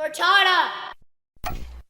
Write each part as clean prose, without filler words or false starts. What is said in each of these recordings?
Retarda!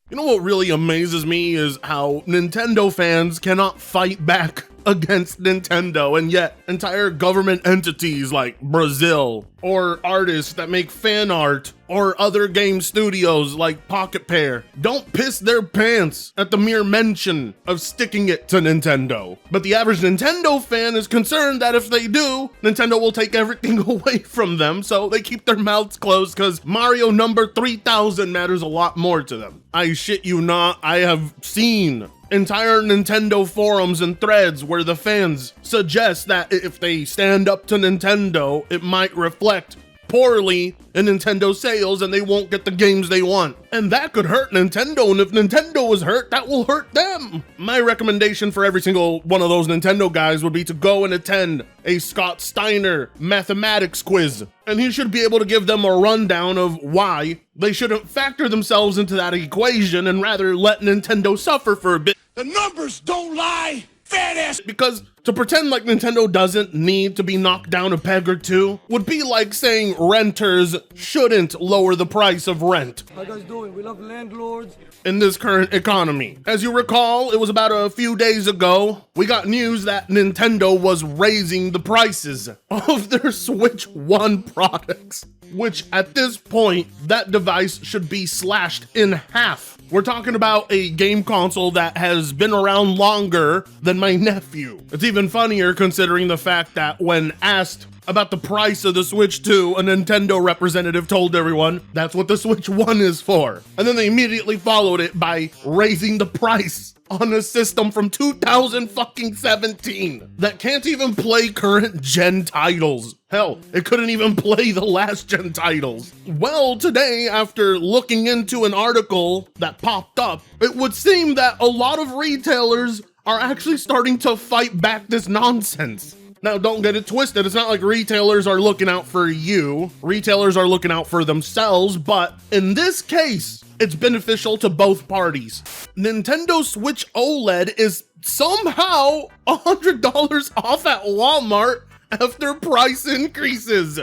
You know what really amazes me is how Nintendo fans cannot fight back against Nintendo, and yet entire government entities like Brazil, or artists that make fan art, or other game studios like Pocket Pair don't piss their pants at the mere mention of sticking it to Nintendo. But the average Nintendo fan is concerned that if they do, Nintendo will take everything away from them, so they keep their mouths closed because Mario number 3000 matters a lot more to them. I shit you not, I have seen entire Nintendo forums and threads where the fans suggest that if they stand up to Nintendo, it might reflect poorly in Nintendo sales and they won't get the games they want. And that could hurt Nintendo, and if Nintendo is hurt, that will hurt them. My recommendation for every single one of those Nintendo guys would be to go and attend a Scott Steiner mathematics quiz. And he should be able to give them a rundown of why they shouldn't factor themselves into that equation and rather let Nintendo suffer for a bit. The numbers don't lie, fat ass. Because to pretend like Nintendo doesn't need to be knocked down a peg or two would be like saying renters shouldn't lower the price of rent. How you guys doing? We love landlords. In this current economy. As you recall, it was about a few days ago, we got news that Nintendo was raising the prices of their Switch 1 products, which at this point, that device should be slashed in half. We're talking about a game console that has been around longer than my nephew. It's even funnier considering the fact that when asked about the price of the Switch 2, a Nintendo representative told everyone that's what the Switch 1 is for. And then they immediately followed it by raising the price on a system from 2017 that can't even play current gen titles. Hell, it couldn't even play the last gen titles. Well, today, after looking into an article that popped up, it would seem that a lot of retailers are actually starting to fight back this nonsense. Now, don't get it twisted. It's not like retailers are looking out for you. Retailers are looking out for themselves, but in this case, it's beneficial to both parties. Nintendo Switch OLED is somehow $100 off at Walmart after price increases.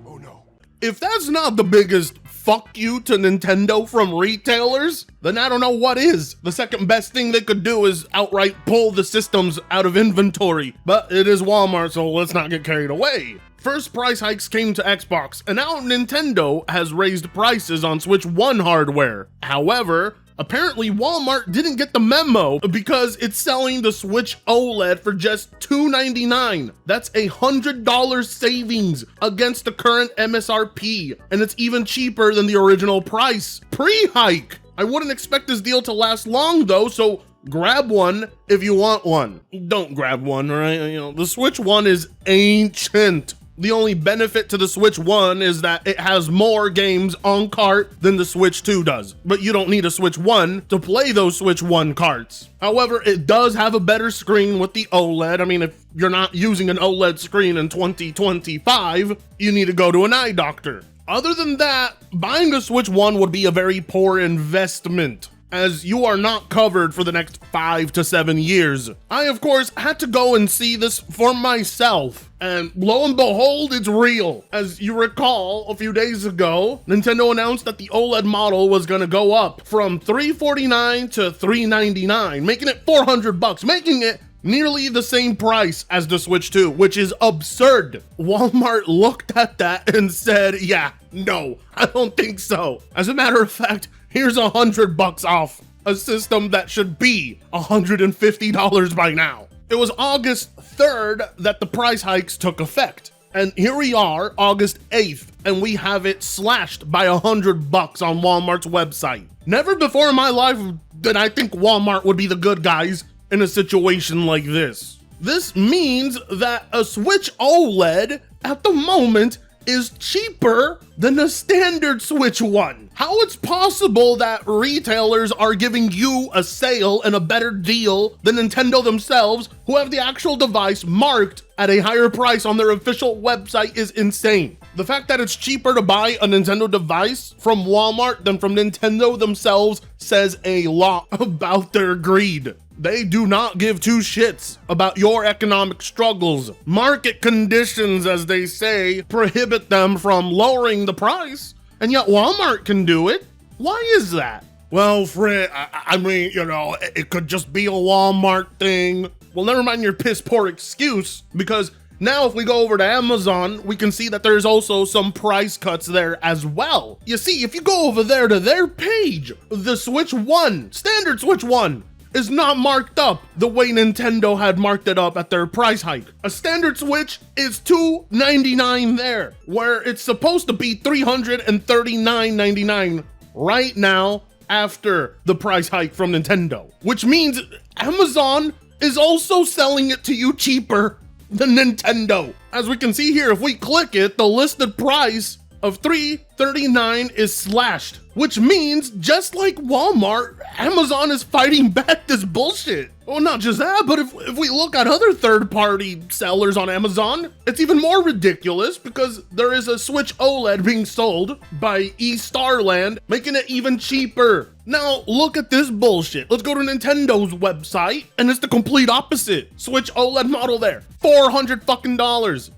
Oh no. If that's not the biggest fuck you to Nintendo from retailers, then I don't know what is. The second best thing they could do is outright pull the systems out of inventory. But it is Walmart, so let's not get carried away. First price hikes came to Xbox, and now Nintendo has raised prices on Switch 1 hardware. However, apparently Walmart didn't get the memo because it's selling the Switch OLED for just $299. That's $100 savings against the current MSRP, and it's even cheaper than the original price pre-hike. I wouldn't expect this deal to last long though, so grab one if you want one. Don't grab one, right? You know, the Switch 1 is ancient. The only benefit to the Switch 1 is that it has more games on cart than the Switch 2 does. But you don't need a Switch 1 to play those Switch 1 carts. However, it does have a better screen with the OLED. I mean, if you're not using an OLED screen in 2025, you need to go to an eye doctor. Other than that, buying a Switch 1 would be a very poor investment, as you are not covered for the next 5 to 7 years. I, of course, had to go and see this for myself, and lo and behold, it's real. As you recall, a few days ago, Nintendo announced that the OLED model was gonna go up from $349 to $399, making it $400, making it nearly the same price as the Switch 2, which is absurd. Walmart looked at that and said, yeah, no, I don't think so. As a matter of fact, here's $100 off a system that should be $150 by now. It was August 3rd that the price hikes took effect. And here we are, August 8th, and we have it slashed by $100 on Walmart's website. Never before in my life did I think Walmart would be the good guys in a situation like this. This means that a Switch OLED at the moment is cheaper than a standard Switch 1. How it's possible that retailers are giving you a sale and a better deal than Nintendo themselves, who have the actual device marked at a higher price on their official website, is insane. The fact that it's cheaper to buy a Nintendo device from Walmart than from Nintendo themselves says a lot about their greed. They do not give two shits about your economic struggles. Market conditions, as they say, prohibit them from lowering the price. and yet Walmart can do it. Why is that? Well, Fred, I mean, you know, it could just be a Walmart thing. Well, never mind your piss poor excuse, because now if we go over to Amazon, we can see that there's also some price cuts there as well. You see, if you go over there to their page, the Switch 1, standard Switch 1, is not marked up the way Nintendo had marked it up at their price hike. A standard Switch is $299 there, where it's supposed to be $339.99 right now after the price hike from Nintendo, which means Amazon is also selling it to you cheaper than Nintendo. As we can see here, if we click it, the listed price of $339 is slashed, which means just like Walmart, Amazon is fighting back this bullshit. Well, not just that, but if we look at other third-party sellers on Amazon, it's even more ridiculous because there is a Switch OLED being sold by eStarland, making it even cheaper. Now, look at this bullshit. Let's go to Nintendo's website, and it's the complete opposite. Switch OLED model there, $400 fucking.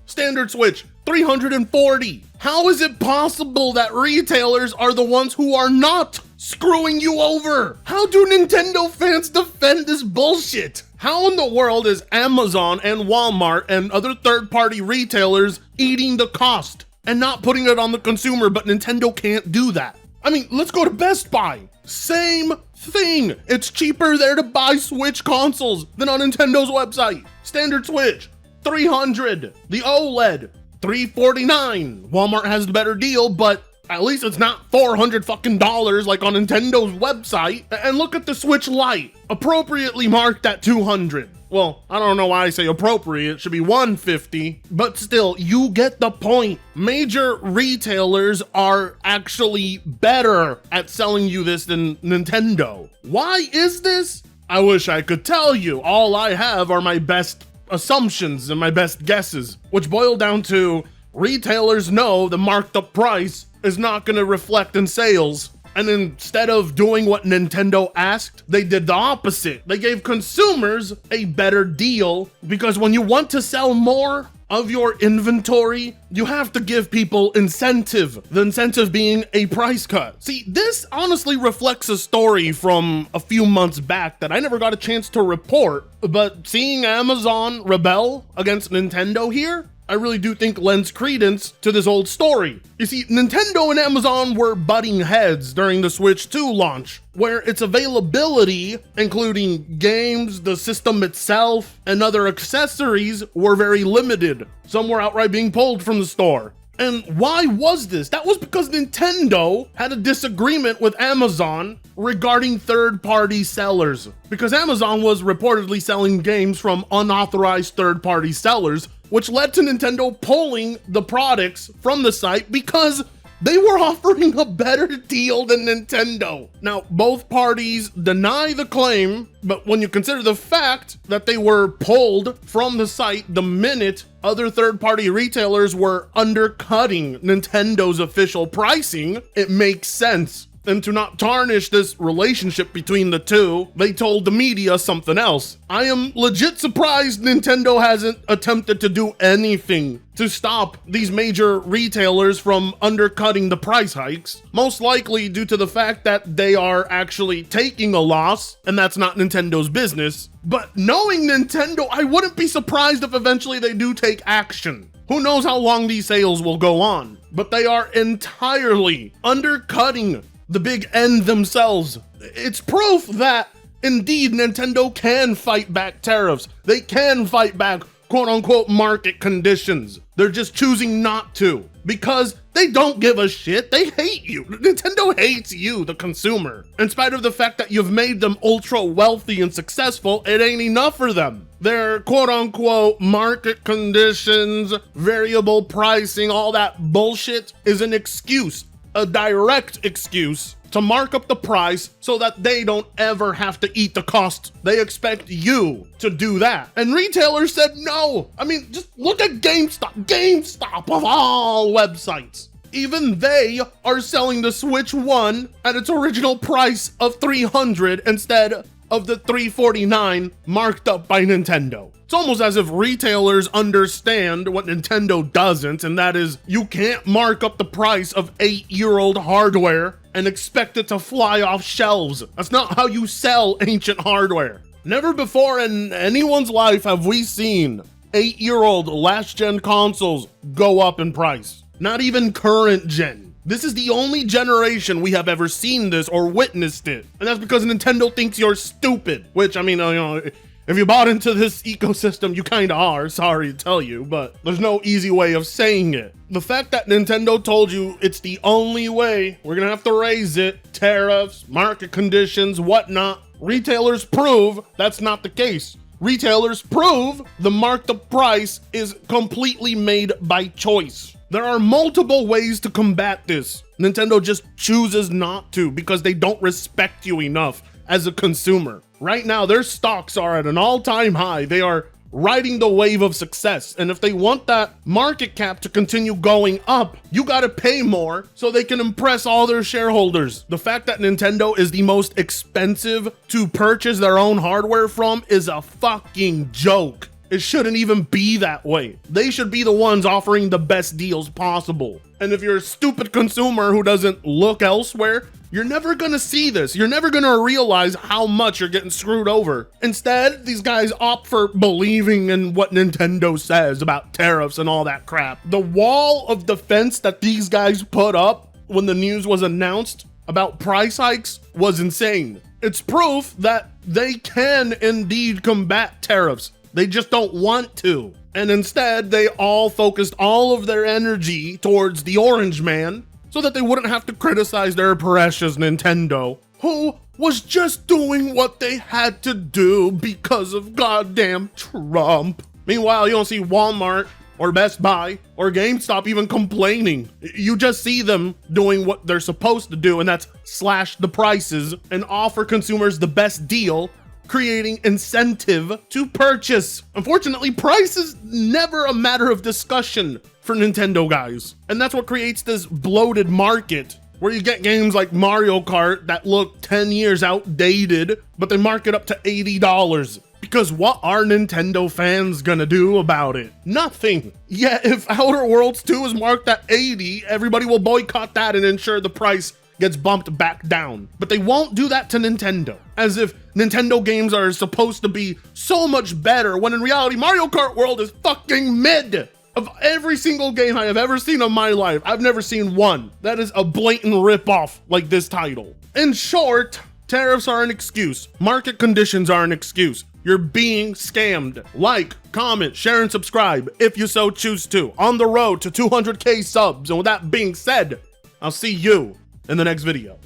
Standard Switch, $340. How is it possible that retailers are the ones who are not screwing you over? How do Nintendo fans defend this bullshit? How in the world is Amazon and Walmart and other third-party retailers eating the cost and not putting it on the consumer, but Nintendo can't do that? I mean, let's go to Best Buy. Same thing. It's cheaper there to buy Switch consoles than on Nintendo's website. Standard Switch, $300. The OLED, $349. Walmart has the better deal, but at least it's not $400 fucking like on Nintendo's website. And look at the Switch Lite, appropriately marked at $200. Well, I don't know why I say appropriate, it should be $150, but still, you get the point. Major retailers are actually better at selling you this than Nintendo. Why is this? I wish I could tell you. All I have are my best assumptions and my best guesses, which boil down to retailers know the marked up price is not going to reflect in sales. And instead of doing what Nintendo asked, they did the opposite. They gave consumers a better deal because when you want to sell more of your inventory, you have to give people incentive. The incentive being a price cut. See, this honestly reflects a story from a few months back that I never got a chance to report, but seeing Amazon rebel against Nintendo here, I really do think lends credence to this old story. You see, Nintendo and Amazon were butting heads during the Switch 2 launch, where its availability, including games, the system itself, and other accessories, were very limited. Some were outright being pulled from the store. And why was this? That was because Nintendo had a disagreement with Amazon regarding third-party sellers. Because Amazon was reportedly selling games from unauthorized third-party sellers, which led to Nintendo pulling the products from the site because they were offering a better deal than Nintendo. Now, both parties deny the claim, but when you consider the fact that they were pulled from the site the minute other third-party retailers were undercutting Nintendo's official pricing, it makes sense. And to not tarnish this relationship between the two, they told the media something else. I am legit surprised Nintendo hasn't attempted to do anything to stop these major retailers from undercutting the price hikes, most likely due to the fact that they are actually taking a loss, and that's not Nintendo's business. But knowing Nintendo, I wouldn't be surprised if eventually they do take action. Who knows how long these sales will go on, but they are entirely undercutting the big N themselves. It's proof that indeed Nintendo can fight back tariffs. They can fight back quote unquote market conditions. They're just choosing not to because they don't give a shit. They hate you. Nintendo hates you, the consumer. In spite of the fact that you've made them ultra wealthy and successful, it ain't enough for them. Their quote unquote market conditions, variable pricing, all that bullshit is an excuse. A direct excuse to mark up the price so that they don't ever have to eat the cost. They expect you to do that. And retailers said no. I mean, just look at GameStop. GameStop of all websites. Even they are selling the Switch 1 at its original price of $300 instead of the $349 marked up by Nintendo. It's almost as if retailers understand what Nintendo doesn't, and that is you can't mark up the price of 8-year-old hardware and expect it to fly off shelves. That's not how you sell ancient hardware. Never before in anyone's life have we seen 8-year-old last-gen consoles go up in price. Not even current gen. This is the only generation we have ever seen this or witnessed it. And that's because Nintendo thinks you're stupid. Which, I mean, you know, if you bought into this ecosystem, you kinda are, sorry to tell you, but there's no easy way of saying it. The fact that Nintendo told you it's the only way, we're gonna have to raise it, tariffs, market conditions, whatnot, retailers prove that's not the case. Retailers prove the marked up price is completely made by choice. There are multiple ways to combat this. Nintendo just chooses not to because they don't respect you enough as a consumer. Right now, their stocks are at an all-time high. They are riding the wave of success. And if they want that market cap to continue going up, you gotta pay more so they can impress all their shareholders. The fact that Nintendo is the most expensive to purchase their own hardware from is a fucking joke. It shouldn't even be that way. They should be the ones offering the best deals possible. And if you're a stupid consumer who doesn't look elsewhere, you're never gonna see this. You're never gonna realize how much you're getting screwed over. Instead, these guys opt for believing in what Nintendo says about tariffs and all that crap. The wall of defense that these guys put up when the news was announced about price hikes was insane. It's proof that they can indeed combat tariffs. They just don't want to. And instead, they all focused all of their energy towards the Orange Man so that they wouldn't have to criticize their precious Nintendo, who was just doing what they had to do because of goddamn Trump. Meanwhile, you don't see Walmart or Best Buy or GameStop even complaining. You just see them doing what they're supposed to do, and that's slash the prices and offer consumers the best deal, creating incentive to purchase. Unfortunately, price is never a matter of discussion for Nintendo guys. And that's what creates this bloated market where you get games like Mario Kart that look 10 years outdated, but they mark it up to $80. Because what are Nintendo fans gonna do about it? Nothing. Yet if Outer Worlds 2 is marked at 80, everybody will boycott that and ensure the price gets bumped back down. But they won't do that to Nintendo, as if Nintendo games are supposed to be so much better, when in reality Mario Kart World is fucking mid. Of every single game I have ever seen in my life, I've never seen one that is a blatant ripoff like this title. In short, tariffs are an excuse. Market conditions are an excuse. You're being scammed. Like, comment, share, and subscribe if you so choose to. On the road to 200K subs. And with that being said, I'll see you in the next video.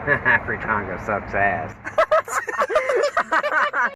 Free Congo sucks ass.